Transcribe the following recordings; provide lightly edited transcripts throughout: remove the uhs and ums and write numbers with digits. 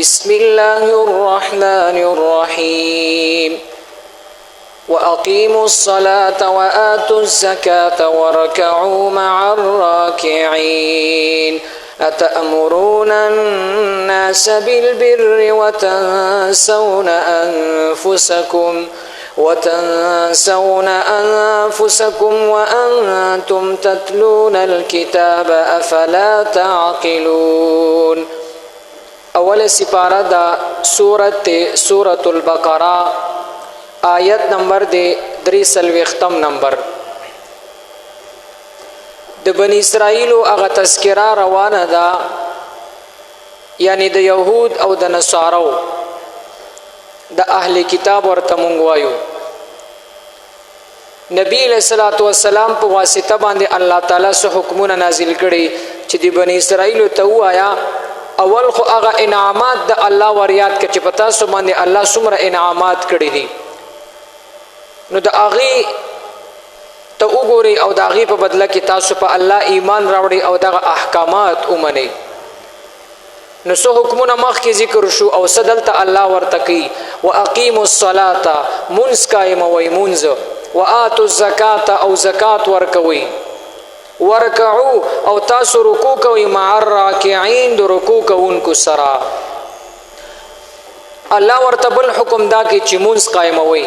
بسم الله الرحمن الرحيم وأقيموا الصلاة وآتوا الزكاة واركعوا مع الراكعين أتأمرون الناس بالبر وتنسون أنفسكم وأنتم تتلون الكتاب أفلا تعقلون. اول سپارہ دا سورة البقرہ آیت نمبر دے 3 نمبر. د بنی اسرائیل اغه تذکرہ روانه دا یعنی د یهود او د نصارو د اهل کتاب ورته مونږ وایو. نبی علیہ الصلوۃ والسلام په واسطه باندې الله تعالی سو حکمونه نازل کړي چې د بنی اسرائیل ته وایا اول خو هغه انعامات د الله وریاد کړي چې پتا سو باندې الله څومره انعامات کړي دي نو د هغه ته وګوري او د هغه په بدله کې تاسو په الله ایمان راوړي او دغه احکامات ومني. نو سو حکمونه مخکې ذکر شو او صدلته الله ورته کوي واقیموا الصلاة منځ قائم وي منځ وآتوا الزکاة او زکات ورکوي ورکعوا او تاسو رکوع کوي مع الراکعين د رکوع کوونکو سره. الله ورته بل حکم دا کوي چې منځ قائم وي،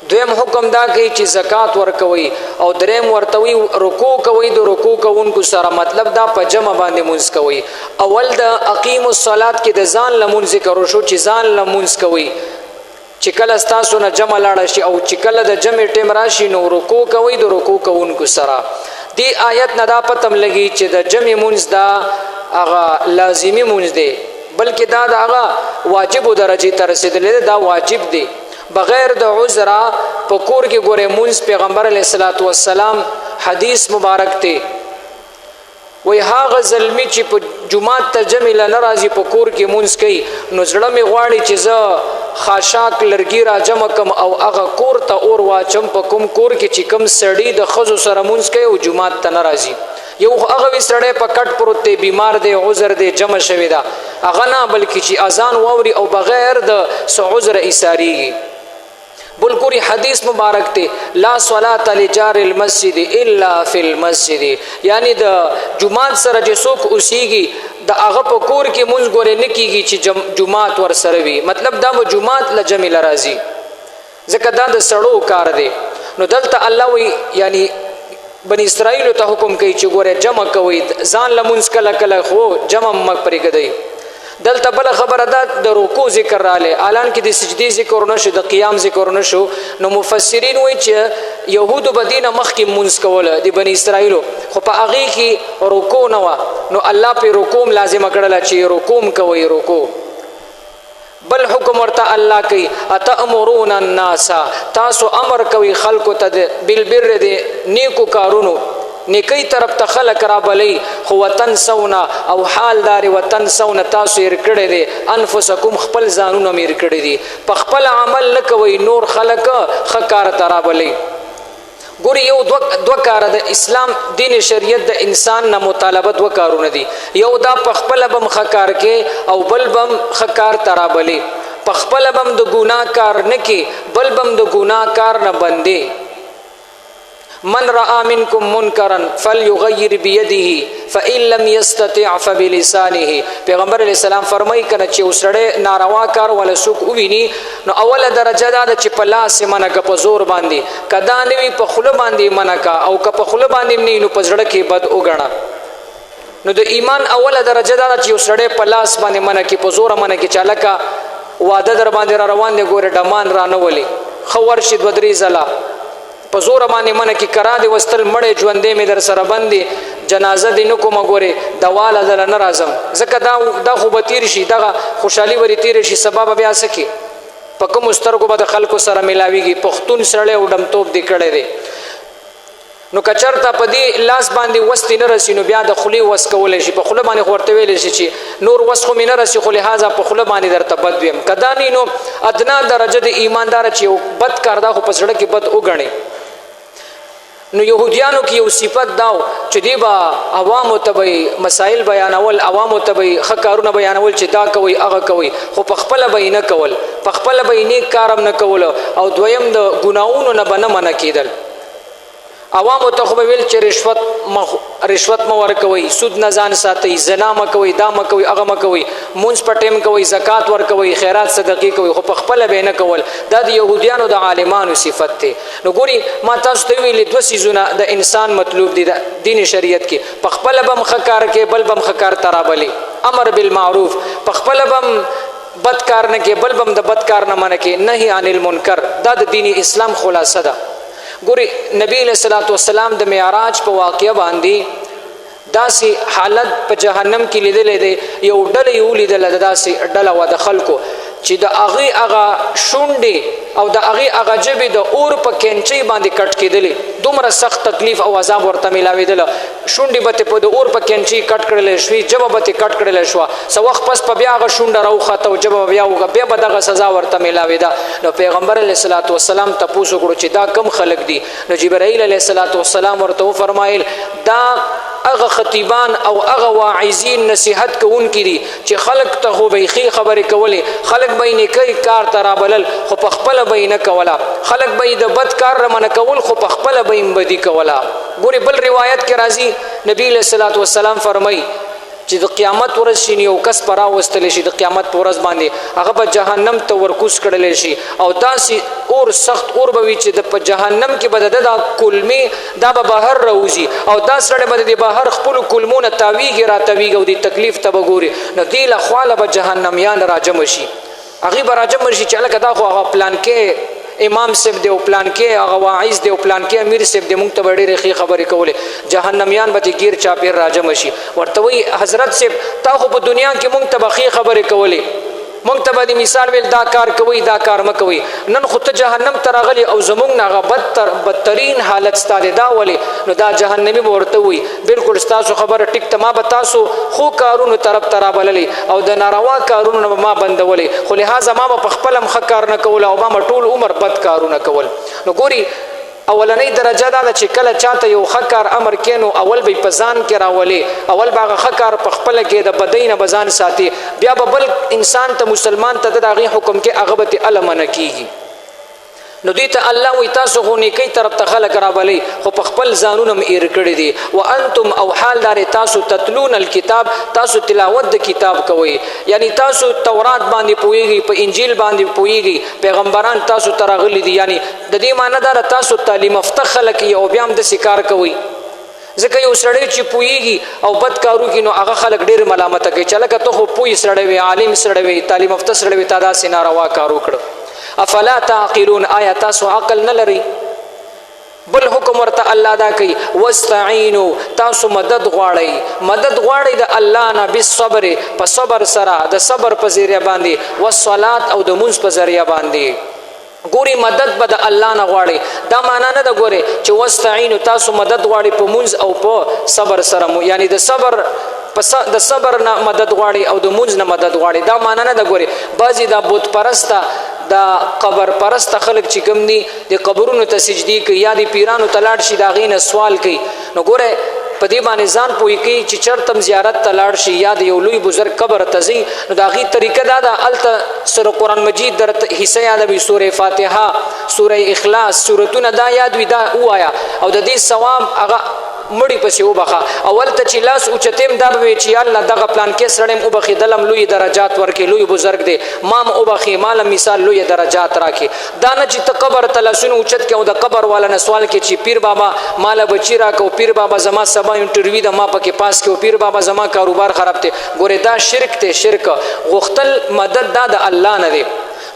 دویم حکم دا کوي چې زکات ورکوي او دریم ورته وی رکوع کوي د رکوع کوونکو سره. مطلب دا په جمع باندې منځ کوي. اول د اقیم الصلات کې د ځان لمون ذکر شو چې ځان لمونځ کوي چې کله تاسو نه جمع لاړ شي او چې کله د جمع ټیم راشي نو رکوع کوي د رکوع کوونکو سره. دی آیت نه دا پتم لګي چې د جمع منځ دا هغه لازمی منځ دی بلکې دا هغه واجب درجه ته رسیدلی دا واجب دی بغیر د عذر په کور کې ګوره منځ پیغمبر علیه الصلاۃ والسلام حدیث مبارک ته وای هغه ظلمی چې په جمعه ته جمع لناراضي په کور کې منځ کوي نو زړه می غواړي چې زه خاشاک لرګي را جمع کم او هغه کور ته اور واچم په کوم کور کې چې کم سړی د خزو سره منځ کوي او جمعه ته ناراضي یو هغه وی سړی په کټ پروت دی بیمار دی عذر دی جمع شوی دا هغه نه بلکې چې اذان ووري او بغیر د عذر ایثاری بلکوری حدیث مبارک ته لا صلاة لجار المسجد الا فی المسجد یعنی د جمعات سره چې څوک اوسېږي د هغه په کور کې مونږ ګورې نه کیږي چې جمعات ور سره وي. مطلب دا مو جمعات لجمع لراځي ځکه دا د سړو کار دی. نو دلته الله وی یعنی بنی اسرائیل ته حکم کوي چې ګوره جمع کوي ځان لمونځ کله کله خو جمع مګ پرې کړي. دلته بل خبره ده د رکوع ذکر رااله اعلان کې د سجدي ذکر نشو د قیام ذکر نشو. نو مفسرین وایي چې يهودو بدینه مخکې منځ کوله د بنی اسرائیل خو په هغه کې رکوع نه و نو الله په رکوع لازم کړل چې رکوع کوي رکوع. بل حکم ورته الله کوي اتامرون الناس تاسو امر کوي خلکو ته بالبر دي نیکو کارونو نیکی طرف ته خلق را بلی خو وتنسون او حال دار وتنسون تاسو یې کړی دی انفسکم خپل ځانونه مې کړی دي په خپل عمل نه کوي نور خلق خکار ترا بلی. ګوري یو دو کار د اسلام دین شریعت د انسان نه مطالبه دو کارونه دي یو دا په خپل بم خکار کې او بل بم خکار ترا بلی په خپل بم د ګناه کار نه کې بل بم د ګناه کار نه بندي. من رأى منكم منکرا فليغير بيده فإن لم يستطع فبلسانه. پیغمبر علیہ السلام فرمایي کنه چې وسړی ناروا کار ولا سوق وویني نو اوله درجه دا چې په لاس منه په زور باندې کدا نوی په خله باندې منه کا او که په خله باندې نو په زړه کې بد وګڼه. نو د ایمان اوله درجه دا چې وسړی په لاس باندې منه کې په زور منه کې چالکا واده در باندې روان دی ګوره ډمان را نه ولي خور شي ودري زلا په زور باندې من کې کرا دی وستل مړې ژوندې مې در سره باندې جنازه دینو کوم ګوره دواله دل نه راځم ځکه دا خو به تیر شي دغه خوشحالي وري تیر شي سبب بیا سکی په کوم سترګو به د خلکو سره ملاويږي پښتون سره وډم توپ دی کړي دی. نو کچرتا پدی لاس باندې وست نه رسی نو بیا د خلی وس کول شي په خله باندې ورته ویل شي چې نور وس خو مینه رسی خو لہذا په خله باندې درته بد ویم کدا نه نو ادنا درجه د ایماندار چې بد کار دا خو پسړه کې بد وګڼي. نو يهوديانو کې یو صفت داو چې دی با عوامو ته مسائل بیانول، عوامو ته ښه کارونه بیانول چې دا کوي هغه کوي، خو په خپله به یې نه کول، په خپله به یې نیک کار هم نه کول، او دویم د ګناهونو نه به نه منع کېدل. عوامو ته خو به ویل چې رشوت مه ورکوئ، سود نه ځان ساتئ، زنا مه کوئ، دا مه کوئ، هغه مه کوئ، مونځ په ټیم کوئ، زکات ورکوئ، خیرات صدقې کوئ، خو په خپله به یې نه کول. دا د یهودیانو د عالمانو صفت دی. نو ګوري ما تاسو ته ویلې دوه څیزونه د انسان مطلوب دي د دین شریعت کې، په خپله به هم ښه کار کوي، بل به هم ښه کار ته رابلي، امر بالمعروف، په خپله به هم بد کار نه کوي، بل به هم د بد کار نه منع کوي، نهي عن المنکر. دا د دین اسلام خلاصه ده. ګوري نبی علیہ الصلوۃ والسلام د معراج په واقعه باندې داسې حالت په جهنم کې لیدلې دی. یو ډله یې ولیدله، داسې ډله وه د خلکو چې د هغې هغه شونډې او د هغې هغه ژبې د اور په کینچۍ باندې کټ کېدلې. دومره سخت تکلیف او عذاب ورته میلاوېدله. شونډې به ترې په د اور په کینچۍ کټ کړلی شوې، ژبه به ترې کټ کړلی شوه. څه وخت پس په بیا هغه شونډه راوخته او ژبه بیا بیا به دغه سزا ورته میلاوېده. نو پیغمبر علیه الصلوۃ والسلام تپوس وکړو چې دا کم خلک دي. نو جبرائیل علیه الصلوۃ والسلام ورته وفرمایل دا هغه خطیبان او هغه واعظین نصیحت کوونکي دي چې خلک ته خو به ښې خبرې کولې، خلک به یې نیکۍ کار ته رابلل، خو په خپله به یې نه کوله، خلک به یې د بد کار نه منع کول، خو په خپله به یې بدي کوله. ګورې بل روایت کې راځي نبی علیه الصلوۃ والسلام فرمایي چې د قیامت ورځ شي یو کس به راوستلی شي، د قیامت په ورځ باندې هغه به جهنم ته ورکوز کړلی شي، او داسې اور سخت اور به وي چې د په جهنم کې به د ده دا کلمې دا به بهر راوځي، او دا سړی به د بهر خپلو کلمو نه تاویږي راتاویږي، او د تکلیف ته به ګوري. نو دې له خواله به جهنمیان راجمع شي، هغې به راجمع شي چې هلکه دا خو هغه پلانکې امام صاحب دی او پلانکې هغه واعظ دی او پلانکې امیر صاحب دی، موږ ته به ډېرې ښې خبرې کولې. جهنمیان به ترې ګیر چاپېر راجمع شي، ورته وایي حضرت صاحب تا خو په دنیا کې موږ ته به ښې خبرې کولې، موږ ته به د مثال ویل دا کار کوئ دا کار مه کوئ، نن خو ته جهنم ته راغلی او زموږ نه هغه بدترین حالت ستا دی، دا ولې؟ نو دا جهنمي به ورته وایي بلکل ستاسو خبره ټیک ته، ما به تاسو خو کارونو طرف ته رابللی او د ناروا کارونو نه به ما بندولی، خو لهذا ما به په خپله هم ښه کار نه کول او ما به ټول عمر بد کارونه کول. نو ګوري اولنۍ درجه دا ده چې کله چاته یو ښه کار امر کې نو اول به په ځان کې راولي، اول به هغه ښه کار په خپله کې د بدۍ نه به ځان ساتي، بیا به بل انسان ته مسلمان ته د هغې حکم کې هغه به ترې اله منع کېږي. نو دوی ته الله وایي تاسو خو نیکۍ طرف ته خلک رابلئ، خو په خپل ځانونه م ایر کړي دي. وانتم او حال دارې تاسو تتلون الکتاب، تاسو تلاوت د کتاب کوئ، یعنی تاسو تورات باندې پوهیږئ، په انجیل باندې پوهیږئ، پیغمبران تاسو ته راغلي دي، یعنی د دې معنی دا ده تاسو تعلیم یافته خلک یې او بیا هم داسې کار کوئ. ځکه یو سړی چې پوهیږي او بد کار وکړي نو هغه خلک ډېر ملامته کوي چې هلکه ته خو پوه سړی وې، عالم سړی وې، تعلیم یافته سړی وې، تا داسې ناروا کار وکړه. افلا تعقلون، آیا تاسو عقل نه لرئ؟ بل حکم ورته الله دا کوي واستعینو، تاسو مدد غواړئ، مدد غواړئ د الله نه بالصبر، په صبر سره، د صبر په ذریعه باندې، والصلات او د مونځ په ذریعه باندې. ګوري مدد به د الله نه غواړي، دا معنا نه ده ګوري چې واستعینو تاسو مدد غواړئ په مونځ او په صبر سره، یعنی د صبر نه مدد غواړي او د مونځ نه مدد غواړي، دا معنا نه ده ګوري. بعضې دا بت پرسته دا قبر پرسته خلک چې کوم دي د قبرونو ته سجدي کوي یا د پیرانو ته لاړ شي د هغې نه سوال کوي، نو ګوره په دې باندې ځان پوهې کوي چې چېرته هم زیارت ته لاړ شي یا د یو لوی بزرګ قبر ته ځي، نو د هغې طریقه دا ده هلته سره قرآن مجید در حصه یادوي، سوره فاتحه، سوره اخلاص، سورتونه دا یاد وي، دا ووایه او د دې ثواب هغه مړی پسې وبخه. اول ته چې لاس اوچتیم دا به وي چې الله دغه پلانکې سړی م وبخي، دلم لوی درجات ورکړي، لوی بزرګ دی، ما م وبخي، ماله مثال لوی درجات راکړي. دا نه چې ته قبر ته لاسونه اوچت کړې او د قبر والا نه سوال کړې چې پیر بابا ماله بچي راکړه، پیر بابا زما سبا انټرویو ده ما پکې پاس کړو، پیر بابا زما کاروبار خراب دی. ګورې دا شرک دی، شرک غوښتل مدد دا د الله نه دی.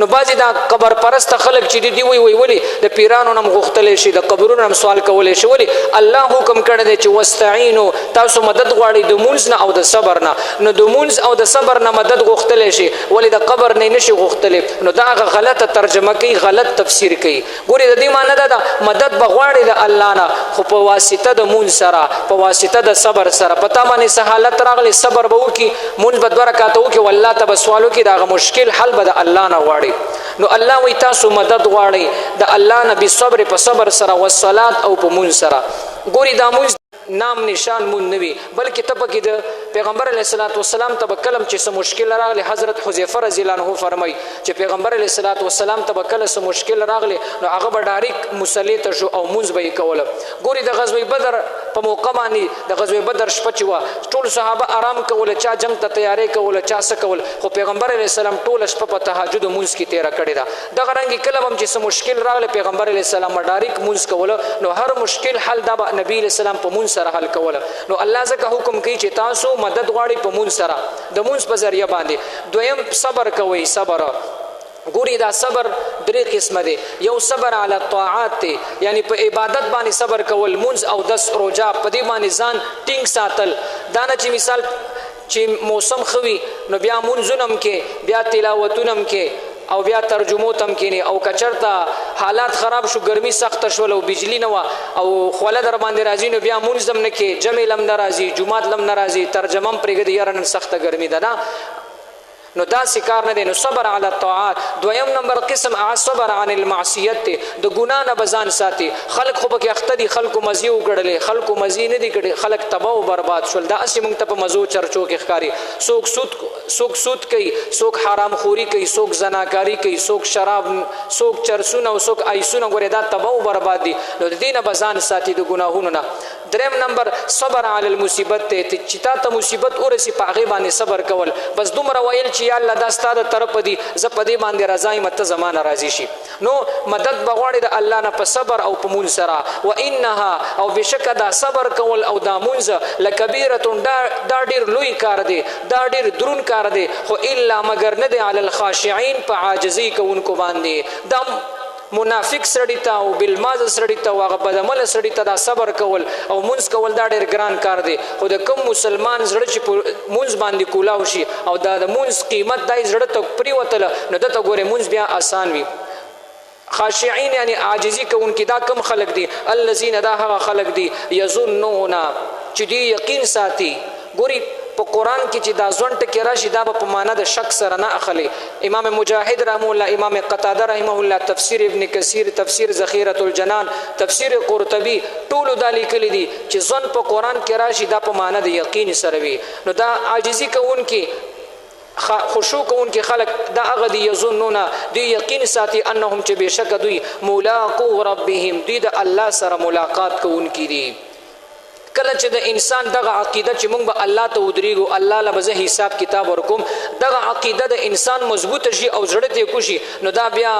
نو بعضې دا قبر پرسته خلک چې دي وایي ولې د پیرانو نه م غوښتلی شي، د قبرونو نه م سوال کولی شي، ولې الله حکم کړی دی چې واستعینو تاسو مدد غواړئ د مونځ نه او د صبر نه. نو د مونځ او د صبر نه مدد غوښتلی شي، ولې د قبر نه یې نشي غوښتلی، نو دا هغه غلطه ترجمه کوي، غلط تفسیر کوي. ګورې د دې معنی دا ده مدد به غواړئ د الله نه، خو په واسطه د مونځ سره، په واسطه د صبر سره. په تا باندې څه حالت راغلی صبر به وکړي، مونځ به 2 رکعته وکړي، والله ته به سوال وکړي، د هغه مشکل حل به د الله نه غواړي. غواړئ نو الله وی تاسو مدد غواړئ د الله نه بالصبر په صبر سره والصلات او په مونځ سره. ګوري دا مونځ نام نشان مون نوي بلکې ته پکې د پیغمبر علیه الصلاۃ والسلام ته کلم چې څه مشکل راغلی حضرت حذیفه رضی الله عنه فرمای چې پیغمبر علیه الصلاۃ والسلام ته کله څه مشکل راغلی نو هغه به ډایرک مصلی ته شو او مونځ به یې کوله. ګوري د غزوه بدر په موقع باندې د غزوه بدر شپه چې وه ټول صحابه آرام کوله چا جنگ ته تیاری کوله چا څه کول خو پیغمبر علیه السلام ټول شپه په تهجد مونځ کې تیره کړې ده. دغه رنګ کله هم چې څه مشکل راغلی پیغمبر علیه السلام ډایرک مونځ کوله نو هر مشکل حل دا نبی علیه السلام په مونځ سره حل کوله. نو الله ځکه حکم کوي چې تاسو مدد غواړئ په مونځ سره د مونځ په ذریعه باندې. دویم صبر کوئ. صبر ګوري دا صبر درې قسمه دی. یو صبر علی الطاعات دی یعنی په عبادت باندې صبر کول مونځ او دس روزه په دې باندې ځان ټینګ ساتل. دا نه چې مثال چې موسم خوي نو بیا مونځونم کې بیا تلاوتونم کې او بیا ترجمو تم کینی او کچرته حالات خراب شو ګرمي سخت شول او بجلی نه و او خوله در باندې راځي نو بیا مونږ زم نه کې جمع لم ناراضي جمعات لم ناراضي ترجمه پرګد یاره نن سخت ګرمي ده نه نو دا سکار نه دی. نو صبر علی الطاعات. دویم نمبر قسم صبر عن المعصیت د ګناه نه بزان ساتي. خلق خو پکې اخته دي خلکو مزي وګړلې خلکو مزي نه دي کړي خلک تباہ او برباد شول. دا اسی مونږ ته په مزو چرچو کې ښکاری څوک سود کوي څوک حرام خوري کوي څوک زناکاری کوي څوک شراب څوک چرسونه او څوک ایسونه ګورې دا تباہ او برباد دي. نو د دې نه بزان ساتي د ګناهونو نه. دریم نمبر صبر علی المصیبت ته چې تا ته مصیبت ورسی په هغې باندې صبر کول. بس دومره ویل چې یا الله دا ستا د طرف دی زه په دې باندې راضی یم ته زمانه راضي شي. نو مدد به غواړي د الله نه په صبر او په مونځ سره. و انها او بشکه دا صبر کول او دا مونځ لکبیره دا ډېر لوی کار دی دا ډېر درون کار دی خو الا مگر نه دی علی الخاشعین په عاجزي کوونکو باندې. دا منافق سړی ته او بالماز سړی ته او هغه بدعمله سړی ته دا صبر کول او مونځ کول دا ډېر ګران کار دی. خو د کوم مسلمان زړه چې مونځ باندې کولاو شي او دا د مونځ قیمت دای زړه ته پریوتله نو دته ګورې مونځ بیا آسان وي. خاشعین یعنی عاجزی کوونکي دا کم خلق دي الذین دا هغه خلق دي یظنون چې دی یقین ساتي. ګوري په قرآن کې چې دا ځوان ټکی راشي دا به په معنا د شک سره نه اخلي. امام مجاهد رحمه الله امام قتاده رحمه الله تفسیر ابن کثیر تفسیر ذخیرة الجنان تفسیر قرطبی ټولو دا لیکلي دي چې ځوان په قرآن کې راشي دا په معنا د یقین سره وي. نو دا عاجزي کوونکي خشوع کوونکي خلق دا هغه دي یظنون دوی یقین ساتي انهم چې بشک دوی ملاقو ربهم دوی د الله سره ملاقات کوونکي دي. کله چې د انسان دغه عقیده چې موږ به الله ته ودرېږو الله له به زه حساب کتاب ورکوم دغه عقیده د انسان مضبوطه شي او زړه ته کوشي نو دا بیا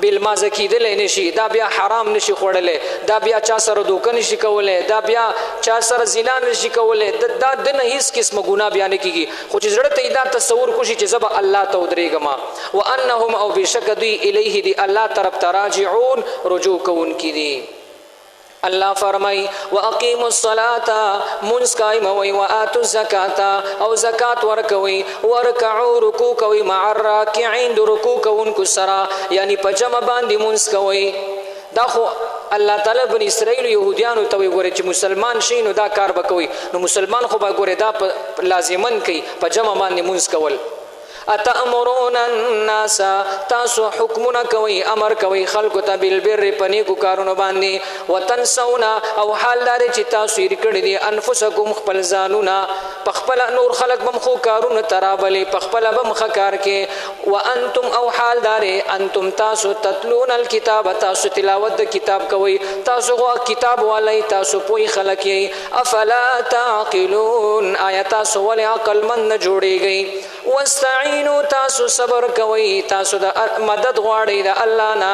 بالمازه کېدلی نشي دا بیا حرام نشي خوړلی دا بیا چا سره دوکه نشي کولی دا بیا چا سره زنا نشي کولی دا دنه هیڅ قسمه ګناه بیا نه کېږي. خو چې زړه ته دا تصور کوشي چې زه به الله ته ودرېږم. وانهم او بشک دوی الیه دی الله طرف ته راجعون رجوع کوونکي دي. الله فرمای واقیموا الصلاة منځ قایموئ وآتوا الزکاة او زکات ورکوئ ورکعوا رکوع کوئ مع الراکعین د رکوع کوونکو سره یعنی په جمع باندې منځ کوئ. دا خو الله تعالی بنی اسرائیل یهودیانو ته وګوري چې مسلمان شي نو دا کار وکوي نو مسلمان خو به ګوري دا لازمن کوي په جمع باندې منځ کول. اتامرون الناس تاسو حکمونه کوي امر کوي خلکو ته بالبر پنیکو کارونه باندې وتنسون او حال لري چې تاسو یې کړی دي انفسکم خپل ځانونه په خپل نور خلق بم خو کارونه ترابلي په خپل بم خکار کې وانتم او حال داري انتم تاسو تتلون الكتاب تاسو تلاوت د کتاب کوي تاسو غو کتاب والي تاسو پوي خلک یې افلا تعقلون آیات سو ول عقل من جوړيږي. واستعینوا تاسو صبر کوي تاسو د مدد غواړئ د الله نه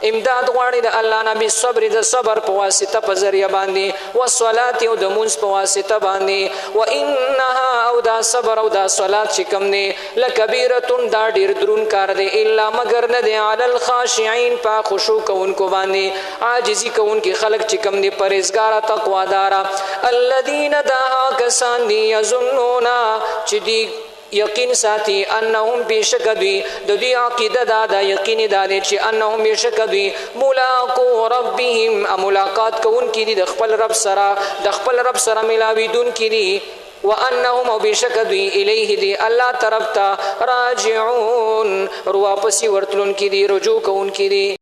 امداد غواړي د الله نه بالصبر د صبر په واسطه په ذریعہ باندې والصلاه او د مونږ په واسطه باندې وانها او دا صبر او دا صلات چې کوم نه لکبیره دا ډیر درون کار دی الا مگر نه دی علی الخاشعين په خشوع کوونکو باندې عاجزی کوونکي خلق چې کوم نه پرهیزګار تقوا دار الذين دا کسان دي یظنون چې دی یقین ساتي انهم بشکدوی د دې عقیده دا یقین دا چې انهم بشکدوی ملاقو ربهم ملاقات کوونکي دي د خپل رب سره ملاویدون کړي وانهم بشک دوی الیه دی الله طرف ته راجعون واپسی ورتلون کی دی رجوع کون کی دی